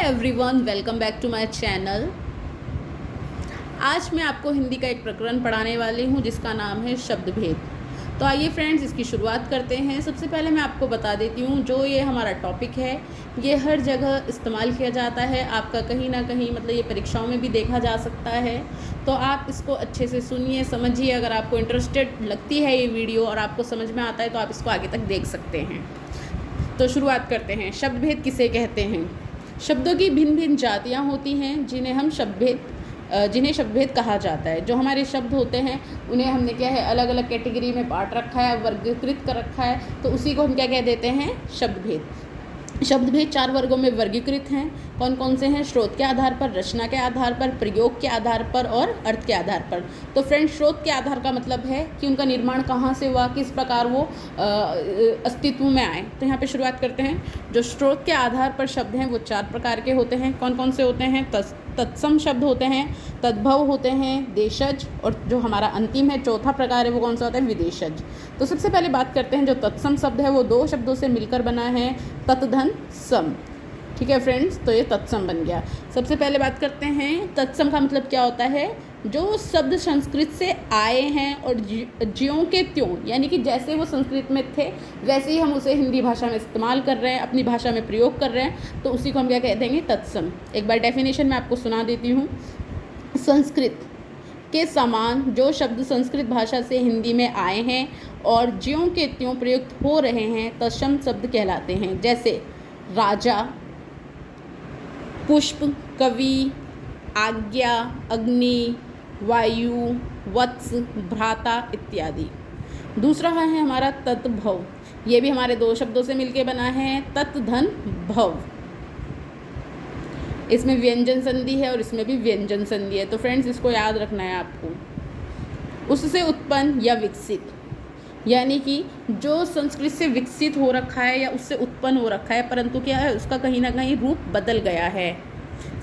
Everyone, welcome back to my channel. आज मैं आपको हिंदी का एक प्रकरण पढ़ाने वाली हूँ जिसका नाम है शब्द भेद। तो आइए फ्रेंड्स, इसकी शुरुआत करते हैं। सबसे पहले मैं आपको बता देती हूँ, जो ये हमारा टॉपिक है ये हर जगह इस्तेमाल किया जाता है। आपका कहीं ना कहीं मतलब ये परीक्षाओं में भी देखा जा सकता है। तो आप इसको अच्छे से सुनिए, समझिए। अगर आपको इंटरेस्टेड लगती है ये वीडियो और आपको समझ में आता है तो आप इसको आगे तक देख सकते हैं। तो शुरुआत करते हैं। शब्द भेद किसे कहते हैं? शब्दों की भिन्न भिन्न जातियाँ होती हैं जिन्हें शब्द भेद कहा जाता है। जो हमारे शब्द होते हैं उन्हें हमने क्या है अलग अलग कैटेगरी में बांट रखा है, वर्गीकृत कर रखा है। तो उसी को हम क्या कह देते हैं? शब्द भेद। शब्द भेद 4 वर्गों में वर्गीकृत हैं। कौन कौन से हैं? स्रोत के आधार पर, रचना के आधार पर, प्रयोग के आधार पर और अर्थ के आधार पर। तो फ्रेंड्स, स्रोत के आधार का मतलब है कि उनका निर्माण कहाँ से हुआ, किस प्रकार वो अस्तित्व में आए। तो यहाँ पे शुरुआत करते हैं। जो स्रोत के आधार पर शब्द हैं वो 4 प्रकार के होते हैं। कौन कौन से होते हैं? तत्सम शब्द होते हैं, तद्भव होते हैं, देशज, और जो हमारा अंतिम है चौथा प्रकार है वो कौन सा होता है? विदेशज। तो सबसे पहले बात करते हैं, जो तत्सम शब्द है वो 2 शब्दों से मिलकर बना है, तत्धन सम। ठीक है फ्रेंड्स, तो ये तत्सम बन गया। सबसे पहले बात करते हैं तत्सम का मतलब क्या होता है। जो शब्द संस्कृत से आए हैं और ज्यों के त्यों, यानी कि जैसे वो संस्कृत में थे वैसे ही हम उसे हिंदी भाषा में इस्तेमाल कर रहे हैं, अपनी भाषा में प्रयोग कर रहे हैं, तो उसी को हम क्या कह देंगे? तत्सम। एक बार डेफिनेशन मैं आपको सुना देती हूँ। संस्कृत के समान जो शब्द संस्कृत भाषा से हिंदी में आए हैं और ज्यों के त्यों प्रयुक्त हो रहे हैं तत्सम शब्द कहलाते हैं। जैसे राजा, पुष्प, कवि, आज्ञा, अग्नि, वायु, वत्स, भ्राता इत्यादि। दूसरा है हमारा तद्भव। ये भी हमारे 2 शब्दों से मिलके बना है, तत् धन भव। इसमें व्यंजन संधि है और इसमें भी व्यंजन संधि है। तो फ्रेंड्स, इसको याद रखना है आपको। उससे उत्पन्न या विकसित, यानी कि जो संस्कृत से विकसित हो रखा है या उससे उत्पन्न हो रखा है, परंतु क्या है उसका कहीं ना कहीं रूप बदल गया है।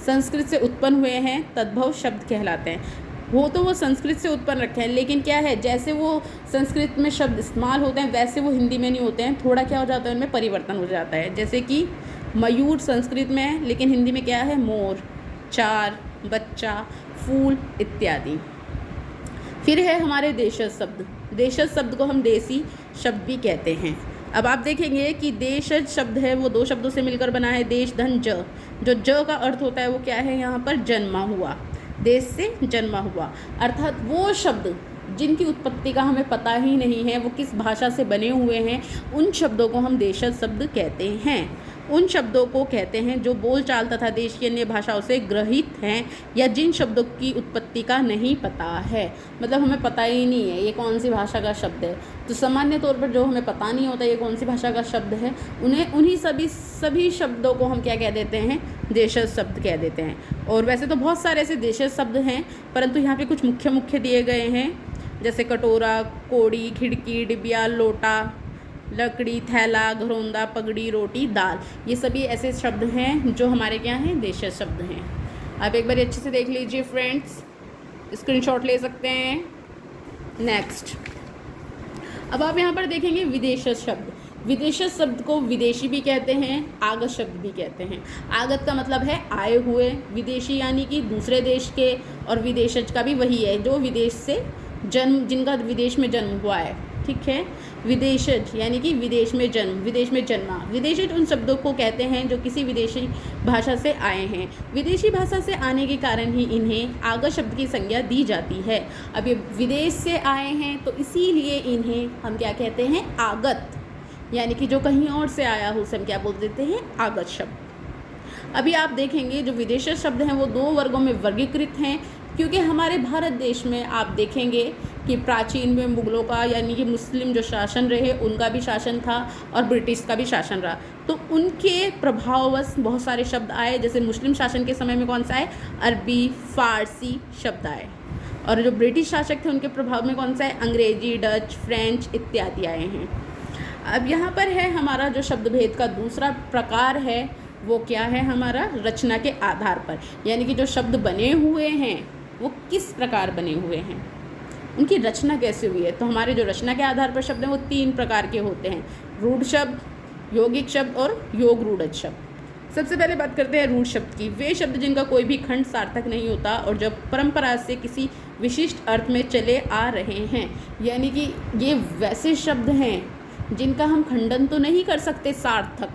संस्कृत से उत्पन्न हुए हैं, तद्भव शब्द कहलाते हैं। वो संस्कृत से उत्पन्न रखे हैं, लेकिन क्या है जैसे वो संस्कृत में शब्द इस्तेमाल होते हैं वैसे वो हिंदी में नहीं होते हैं। थोड़ा क्या हो जाता है, उनमें परिवर्तन हो जाता है। जैसे कि मयूर संस्कृत में है लेकिन हिंदी में क्या है? मोर, चार, बच्चा, फूल इत्यादि। फिर है हमारे देशज शब्द। देशज शब्द को हम देसी शब्द भी कहते हैं। अब आप देखेंगे कि देशज शब्द है वो 2 शब्दों से मिलकर बना है, देश धन ज। जो ज का अर्थ होता है वो क्या है? यहाँ पर जन्मा हुआ, देश से जन्मा हुआ। अर्थात वो शब्द जिनकी उत्पत्ति का हमें पता ही नहीं है, वो किस भाषा से बने हुए हैं, उन शब्दों को हम देशज शब्द कहते हैं। उन शब्दों को कहते हैं जो बोलचाल तथा देश की अन्य भाषाओं से ग्रहित हैं या जिन शब्दों की उत्पत्ति का नहीं पता है। मतलब हमें पता ही नहीं है ये कौन सी भाषा का शब्द है। तो सामान्य तौर पर जो हमें पता नहीं होता ये कौन सी भाषा का शब्द है, उन्हीं सभी शब्दों को हम क्या कह देते हैं? देशज शब्द कह देते हैं। और वैसे तो बहुत सारे ऐसे देशज शब्द हैं, परंतु यहाँ पे कुछ मुख्य दिए गए हैं। जैसे कटोरा, कोड़ी, खिड़की, डिबिया, लोटा, लकड़ी, थैला, घरौंदा, पगड़ी, रोटी, दाल। ये सभी ऐसे शब्द हैं जो हमारे क्या हैं? देशज शब्द हैं। आप एक बार अच्छे से देख लीजिए फ्रेंड्स, स्क्रीनशॉट ले सकते हैं। नेक्स्ट, अब आप यहाँ पर देखेंगे विदेशज शब्द। विदेशज शब्द को विदेशी भी कहते हैं, आगत शब्द भी कहते हैं। आगत का मतलब है आए हुए, विदेशी यानी कि दूसरे देश के, और विदेशज का भी वही है जो विदेश से जिनका विदेश में जन्म हुआ है। ठीक है, विदेशज यानी कि विदेश में जन्म, विदेश में जन्मा। विदेशज उन शब्दों को कहते हैं जो किसी विदेशी भाषा से आए हैं। विदेशी भाषा से आने के कारण ही इन्हें आगत शब्द की संज्ञा दी जाती है। अब ये विदेश से आए हैं तो इसीलिए इन्हें हम क्या कहते हैं? आगत, यानी कि जो कहीं और से आया हो उसे हम क्या बोल देते हैं? आगत शब्द। अभी आप देखेंगे जो विदेशज शब्द हैं वो 2 वर्गों में वर्गीकृत हैं, क्योंकि हमारे भारत देश में आप देखेंगे कि प्राचीन में मुगलों का यानी कि मुस्लिम जो शासन रहे उनका भी शासन था और ब्रिटिश का भी शासन रहा। तो उनके प्रभाववश बहुत सारे शब्द आए। जैसे मुस्लिम शासन के समय में कौन सा आए? अरबी, फारसी शब्द आए। और जो ब्रिटिश शासक थे उनके प्रभाव में कौन सा है? अंग्रेजी, डच, फ्रेंच इत्यादि आए हैं। अब यहाँ पर है हमारा जो शब्द भेद का दूसरा प्रकार है वो क्या है? हमारा रचना के आधार पर, यानी कि जो शब्द बने हुए हैं वो किस प्रकार बने हुए हैं, उनकी रचना कैसे हुई है। तो हमारे जो रचना के आधार पर शब्द हैं वो 3 प्रकार के होते हैं, रूढ़ शब्द, यौगिक शब्द और योग रूढ़ शब्द। सबसे पहले बात करते हैं रूढ़ शब्द की। वे शब्द जिनका कोई भी खंड सार्थक नहीं होता और जो परंपरा से किसी विशिष्ट अर्थ में चले आ रहे हैं, यानी कि ये वैसे शब्द हैं जिनका हम खंडन तो नहीं कर सकते, सार्थक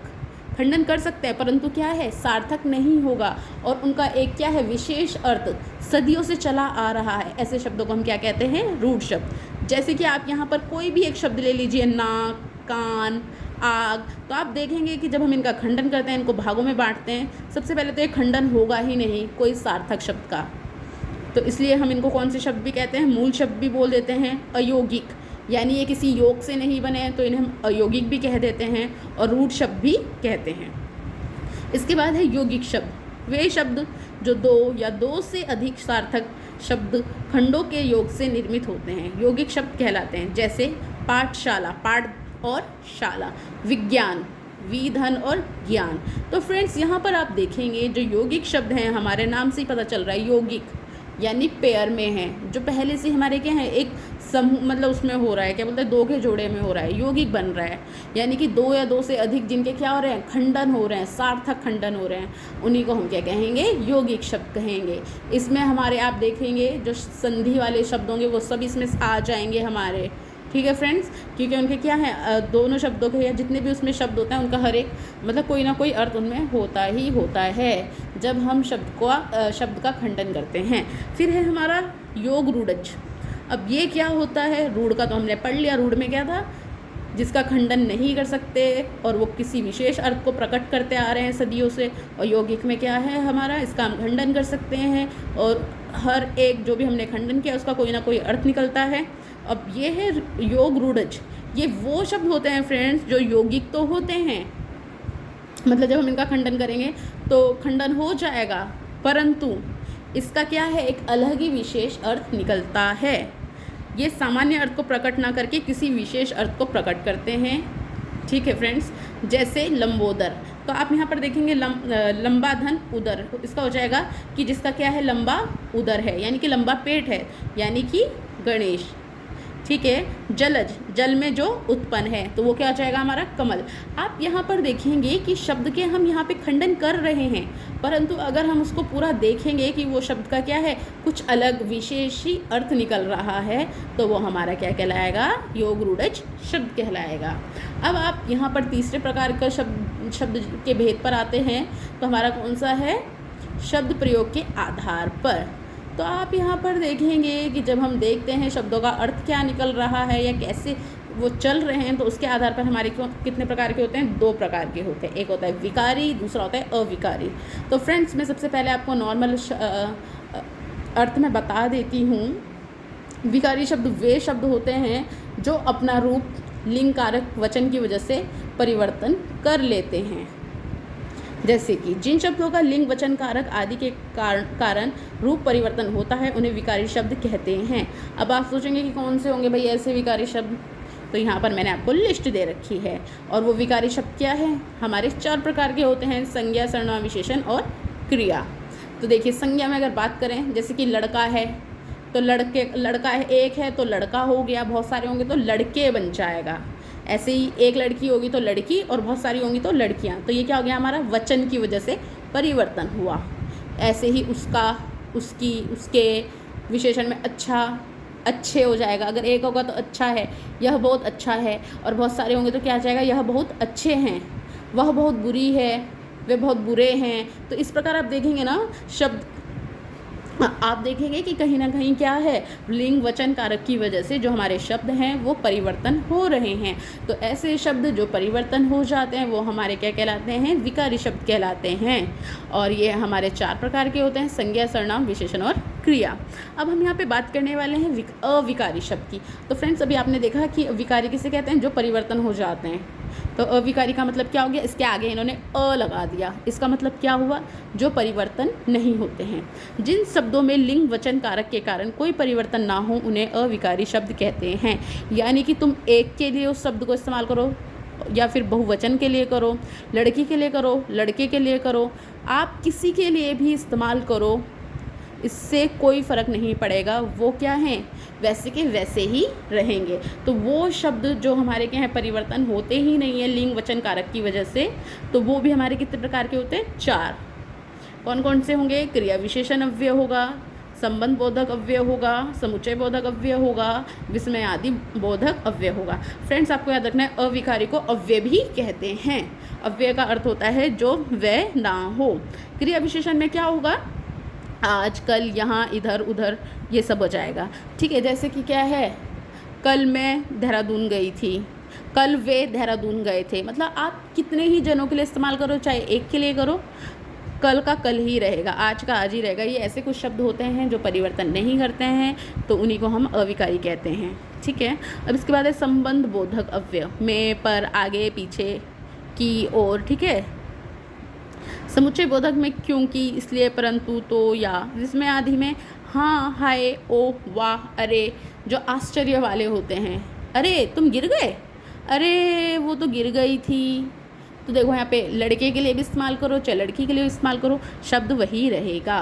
खंडन कर सकते हैं परंतु क्या है, सार्थक नहीं होगा, और उनका एक क्या है, विशेष अर्थ सदियों से चला आ रहा है। ऐसे शब्दों को हम क्या कहते हैं, रूढ़ शब्द। जैसे कि आप यहाँ पर कोई भी एक शब्द ले लीजिए, नाक, कान, आग, तो आप देखेंगे कि जब हम इनका खंडन करते हैं, इनको भागों में बांटते हैं, सबसे पहले तो ये खंडन होगा ही नहीं कोई सार्थक शब्द का, तो इसलिए हम इनको कौन से शब्द भी कहते हैं, मूल शब्द भी बोल देते हैं। अयोगिक, यानी ये किसी योग से नहीं बने हैं तो इन्हें हम अयोगिक भी कह देते हैं और रूढ़ शब्द भी कहते हैं। इसके बाद है यौगिक शब्द। वे शब्द जो दो या दो से अधिक सार्थक शब्द खंडों के योग से निर्मित होते हैं, यौगिक शब्द कहलाते हैं। जैसे पाठशाला, पाठ और शाला, विज्ञान, विधन और ज्ञान। तो फ्रेंड्स यहाँ पर आप देखेंगे जो यौगिक शब्द हैं, हमारे नाम से ही पता चल रहा है, यौगिक यानी पेयर में हैं, जो पहले से हमारे क्या है, एक समूह, मतलब उसमें हो रहा है, क्या बोलते हैं, दो के जोड़े में हो रहा है, यौगिक बन रहा है, यानी कि दो या दो से अधिक जिनके क्या हो रहे हैं, खंडन हो रहे हैं, सार्थक खंडन हो रहे हैं, उन्हीं को हम क्या कहेंगे, यौगिक शब्द कहेंगे। इसमें हमारे आप देखेंगे जो संधि वाले शब्द होंगे वो सब इसमें आ जाएंगे हमारे, ठीक है फ्रेंड्स, क्योंकि उनके क्या है, दोनों शब्दों के या जितने भी उसमें शब्द होते हैं उनका हर एक मतलब कोई ना कोई अर्थ उनमें होता ही होता है जब हम शब्द का खंडन करते हैं। फिर है हमारा योग रूढ़ज। अब ये क्या होता है, रूढ़ का तो हमने पढ़ लिया, रूढ़ में क्या था, जिसका खंडन नहीं कर सकते और वो किसी विशेष अर्थ को प्रकट करते आ रहे हैं सदियों से। और यौगिक में क्या है हमारा, इसका हम खंडन कर सकते हैं और हर एक जो भी हमने खंडन किया उसका कोई ना कोई अर्थ निकलता है। अब ये है योग रूढ़ज। ये वो शब्द होते हैं फ्रेंड्स जो यौगिक तो होते हैं, मतलब जब हम इनका खंडन करेंगे तो खंडन हो जाएगा, परंतु इसका क्या है, एक अलग ही विशेष अर्थ निकलता है। ये सामान्य अर्थ को प्रकट ना करके किसी विशेष अर्थ को प्रकट करते हैं, ठीक है फ्रेंड्स। जैसे लंबोदर, तो आप यहाँ पर देखेंगे लंबा धन उदर, इसका हो जाएगा कि जिसका क्या है, लंबा उदर है, यानी कि लंबा पेट है, यानी कि गणेश, ठीक है। जलज, जल में जो उत्पन्न है, तो वो क्या हो जाएगा हमारा, कमल। आप यहाँ पर देखेंगे कि शब्द के हम यहाँ पे खंडन कर रहे हैं, परंतु अगर हम उसको पूरा देखेंगे कि वो शब्द का क्या है, कुछ अलग विशेषी अर्थ निकल रहा है, तो वो हमारा क्या कहलाएगा, योग रूढ़ज शब्द कहलाएगा। अब आप यहाँ पर तीसरे प्रकार का शब्द के भेद पर आते हैं, तो हमारा कौन सा है, शब्द प्रयोग के आधार पर। तो आप यहाँ पर देखेंगे कि जब हम देखते हैं शब्दों का अर्थ क्या निकल रहा है या कैसे वो चल रहे हैं, तो उसके आधार पर हमारे कितने प्रकार के होते हैं, दो प्रकार के होते हैं। एक होता है विकारी, दूसरा होता है अविकारी। तो फ्रेंड्स मैं सबसे पहले आपको नॉर्मल अर्थ में बता देती हूँ। विकारी शब्द वे शब्द होते हैं जो अपना रूप लिंग कारक वचन की वजह से परिवर्तन कर लेते हैं। जैसे कि जिन शब्दों का लिंग वचन कारक आदि के कारण रूप परिवर्तन होता है उन्हें विकारी शब्द कहते हैं। अब आप सोचेंगे कि कौन से होंगे भाई ऐसे विकारी शब्द, तो यहाँ पर मैंने आपको लिस्ट दे रखी है। और वो विकारी शब्द क्या है, हमारे 4 प्रकार के होते हैं, संज्ञा, सर्वनाम, विशेषण और क्रिया। तो देखिए संज्ञा में अगर बात करें, जैसे कि लड़का है तो लड़का है, एक है तो लड़का हो गया, बहुत सारे होंगे तो लड़के बन जाएगा। ऐसे ही एक लड़की होगी तो लड़की और बहुत सारी होंगी तो लड़कियां, तो ये क्या हो गया हमारा, वचन की वजह से परिवर्तन हुआ। ऐसे ही उसके विशेषण में अच्छा, अच्छे हो जाएगा। अगर एक होगा तो अच्छा है, यह बहुत अच्छा है, और बहुत सारे होंगे तो क्या आ जाएगा, यह बहुत अच्छे हैं, वह बहुत बुरी है, वे बहुत बुरे हैं। तो इस प्रकार आप देखेंगे ना शब्द, आप देखेंगे कि कहीं ना कहीं क्या है, लिंग वचन कारक की वजह से जो हमारे शब्द हैं वो परिवर्तन हो रहे हैं। तो ऐसे शब्द जो परिवर्तन हो जाते हैं वो हमारे क्या कहलाते हैं, विकारी शब्द कहलाते हैं। और ये हमारे 4 प्रकार के होते हैं, संज्ञा, सर्वनाम, विशेषण और क्रिया। अब हम यहाँ पे बात करने वाले हैं अविकारी शब्द की। तो फ्रेंड्स अभी आपने देखा कि विकारी किसे कहते हैं, जो परिवर्तन हो जाते हैं। तो अविकारी का मतलब क्या हो गया, इसके आगे इन्होंने अ लगा दिया, इसका मतलब क्या हुआ, जो परिवर्तन नहीं होते हैं। जिन शब्दों में लिंग वचन कारक के कारण कोई परिवर्तन ना हो उन्हें अविकारी शब्द कहते हैं। यानी कि तुम एक के लिए उस शब्द को इस्तेमाल करो या फिर बहुवचन के लिए करो, लड़की के लिए करो, लड़के के लिए करो, आप किसी के लिए भी इस्तेमाल करो, इससे कोई फ़र्क नहीं पड़ेगा, वो क्या हैं, वैसे के वैसे ही रहेंगे। तो वो शब्द जो हमारे क्या हैं परिवर्तन होते ही नहीं है लिंग वचन कारक की वजह से, तो वो भी हमारे कितने प्रकार के होते हैं, 4। कौन कौन से होंगे, क्रिया विशेषण अव्यय होगा, संबंध बोधक अव्यय होगा, समुच्चय बोधक अव्यय होगा, विस्मय आदि बोधक अव्यय होगा। फ्रेंड्स आपको याद रखना है अविकारी को अव्यय भी कहते हैं। अव्यय का अर्थ होता है जो वह ना हो। क्रिया विशेषण में क्या होगा, आज, कल, यहाँ, इधर, उधर, ये सब हो जाएगा। ठीक है, जैसे कि क्या है, कल मैं देहरादून गई थी, कल वे देहरादून गए थे। मतलब आप कितने ही जनों के लिए इस्तेमाल करो, चाहे एक के लिए करो, कल का कल ही रहेगा, आज का आज ही रहेगा। ये ऐसे कुछ शब्द होते हैं जो परिवर्तन नहीं करते हैं, तो उन्हीं को हम अविकारी कहते हैं। ठीक है, अब इसके बाद है संबंध बोधक अव्यय, में, पर, आगे, पीछे, की, और। ठीक है, समुच्चय बोधक में क्योंकि, इसलिए, परंतु, तो, या। विस्मय आदि में हाँ, हाय, ओ, वाह, अरे, जो आश्चर्य वाले होते हैं। अरे तुम गिर गए, अरे वो तो गिर गई थी। तो देखो यहाँ पे लड़के के लिए भी इस्तेमाल करो, चाहे लड़की के लिए भी इस्तेमाल करो, शब्द वही रहेगा।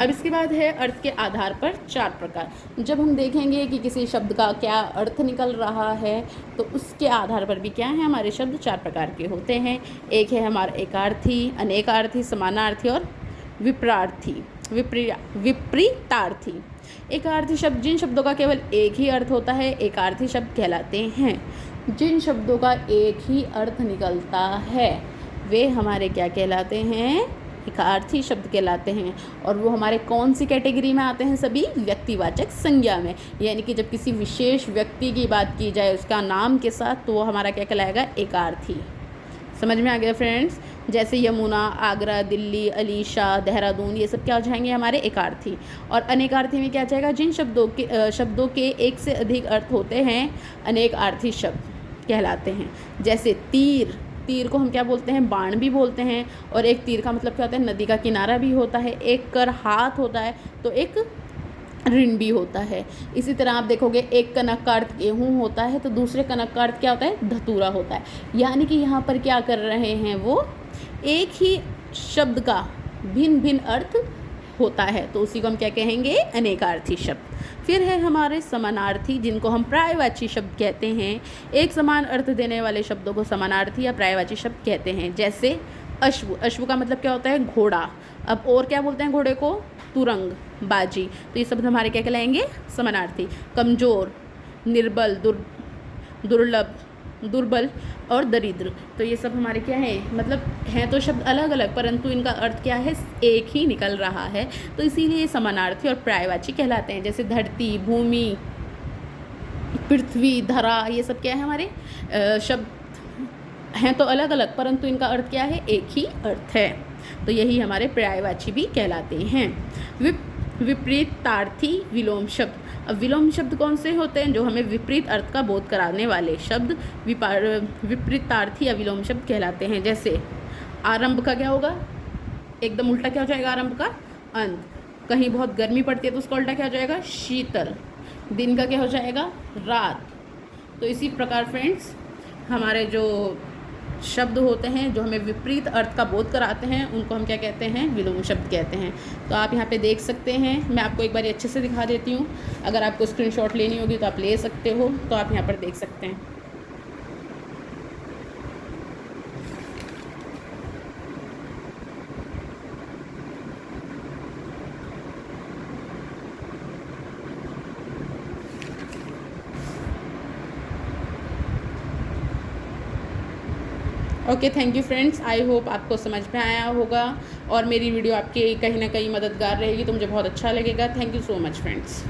अब इसके बाद है अर्थ के आधार पर 4 प्रकार। जब हम देखेंगे कि किसी शब्द का क्या अर्थ निकल रहा है, तो उसके आधार पर भी क्या है, हमारे शब्द 4 प्रकार के होते हैं। एक है हमारा एकार्थी, अनेकार्थी, समानार्थी और विपरार्थी, विपरीतार्थी। एकार्थी शब्द जिन शब्दों का केवल एक ही अर्थ होता है, एकार्थी शब्द कहलाते हैं। जिन शब्दों का एक ही अर्थ निकलता है वे हमारे क्या कहलाते हैं, एकार्थी शब्द कहलाते हैं। और वो हमारे कौन सी कैटेगरी में आते हैं, सभी व्यक्तिवाचक संज्ञा में। यानी कि जब किसी विशेष व्यक्ति की बात की जाए उसका नाम के साथ, तो वो हमारा क्या कहलाएगा, एकार्थी। समझ में आ गया फ्रेंड्स। जैसे यमुना, आगरा, दिल्ली, अलीशा, देहरादून, ये सब क्या हो जाएंगे, हमारे एकार्थी। और अनेकार्थी में क्या जाएगा, जिन शब्दों के एक से अधिक अर्थ होते हैं, अनेकार्थी शब्द कहलाते हैं। जैसे तीर, तीर को हम क्या बोलते हैं, बाण भी बोलते हैं। और एक तीर का मतलब क्या होता है, नदी का किनारा भी होता है। एक कर हाथ होता है, तो एक ऋण भी होता है। इसी तरह आप देखोगे एक कनक का अर्थ गेहूँ होता है, तो दूसरे कनक का अर्थ क्या होता है, धतूरा होता है। यानी कि यहाँ पर क्या कर रहे हैं, वो एक ही शब्द का भिन्न भिन्न अर्थ होता है, तो उसी को हम क्या कहेंगे, अनेकार्थी शब्द। फिर है हमारे समानार्थी, जिनको हम पर्यायवाची शब्द कहते हैं। एक समान अर्थ देने वाले शब्दों को समानार्थी या पर्यायवाची शब्द कहते हैं। जैसे अश्व, अश्व का मतलब क्या होता है, घोड़ा। अब और क्या बोलते हैं घोड़े को, तुरंग, बाजी। तो ये शब्द हमारे क्या कहलाएंगे, समानार्थी। कमज़ोर, निर्बल, दुर्लभ, दुर्बल और दरिद्र, तो ये सब हमारे क्या हैं, मतलब हैं तो शब्द अलग अलग, परंतु इनका अर्थ क्या है, एक ही निकल रहा है। तो इसीलिए ये समानार्थी और पर्यायवाची कहलाते हैं। जैसे धरती, भूमि, पृथ्वी, धरा, ये सब क्या है, हमारे शब्द हैं तो अलग अलग, परंतु इनका अर्थ क्या है, एक ही अर्थ है। तो यही हमारे पर्यायवाची भी कहलाते हैं। विपरीतार्थी विलोम शब्द। अब विलोम शब्द कौन से होते हैं, जो हमें विपरीत अर्थ का बोध कराने वाले शब्द विपरीतार्थी या विलोम शब्द कहलाते हैं। जैसे आरंभ का क्या होगा, एकदम उल्टा क्या हो जाएगा, आरंभ का अंत। कहीं बहुत गर्मी पड़ती है तो उसका उल्टा क्या हो जाएगा, शीतल। दिन का क्या हो जाएगा, रात। तो इसी प्रकार फ्रेंड्स हमारे जो शब्द होते हैं जो हमें विपरीत अर्थ का बोध कराते हैं, उनको हम क्या कहते हैं, विलोम शब्द कहते हैं। तो आप यहाँ पे देख सकते हैं, मैं आपको एक बार अच्छे से दिखा देती हूँ। अगर आपको स्क्रीनशॉट लेनी होगी तो आप ले सकते हो, तो आप यहाँ पर देख सकते हैं। Okay, thank you friends. I hope आपको समझ में आया होगा और मेरी वीडियो आपके कहीं ना कहीं मददगार रहेगी, तो मुझे बहुत अच्छा लगेगा। Thank you so much friends.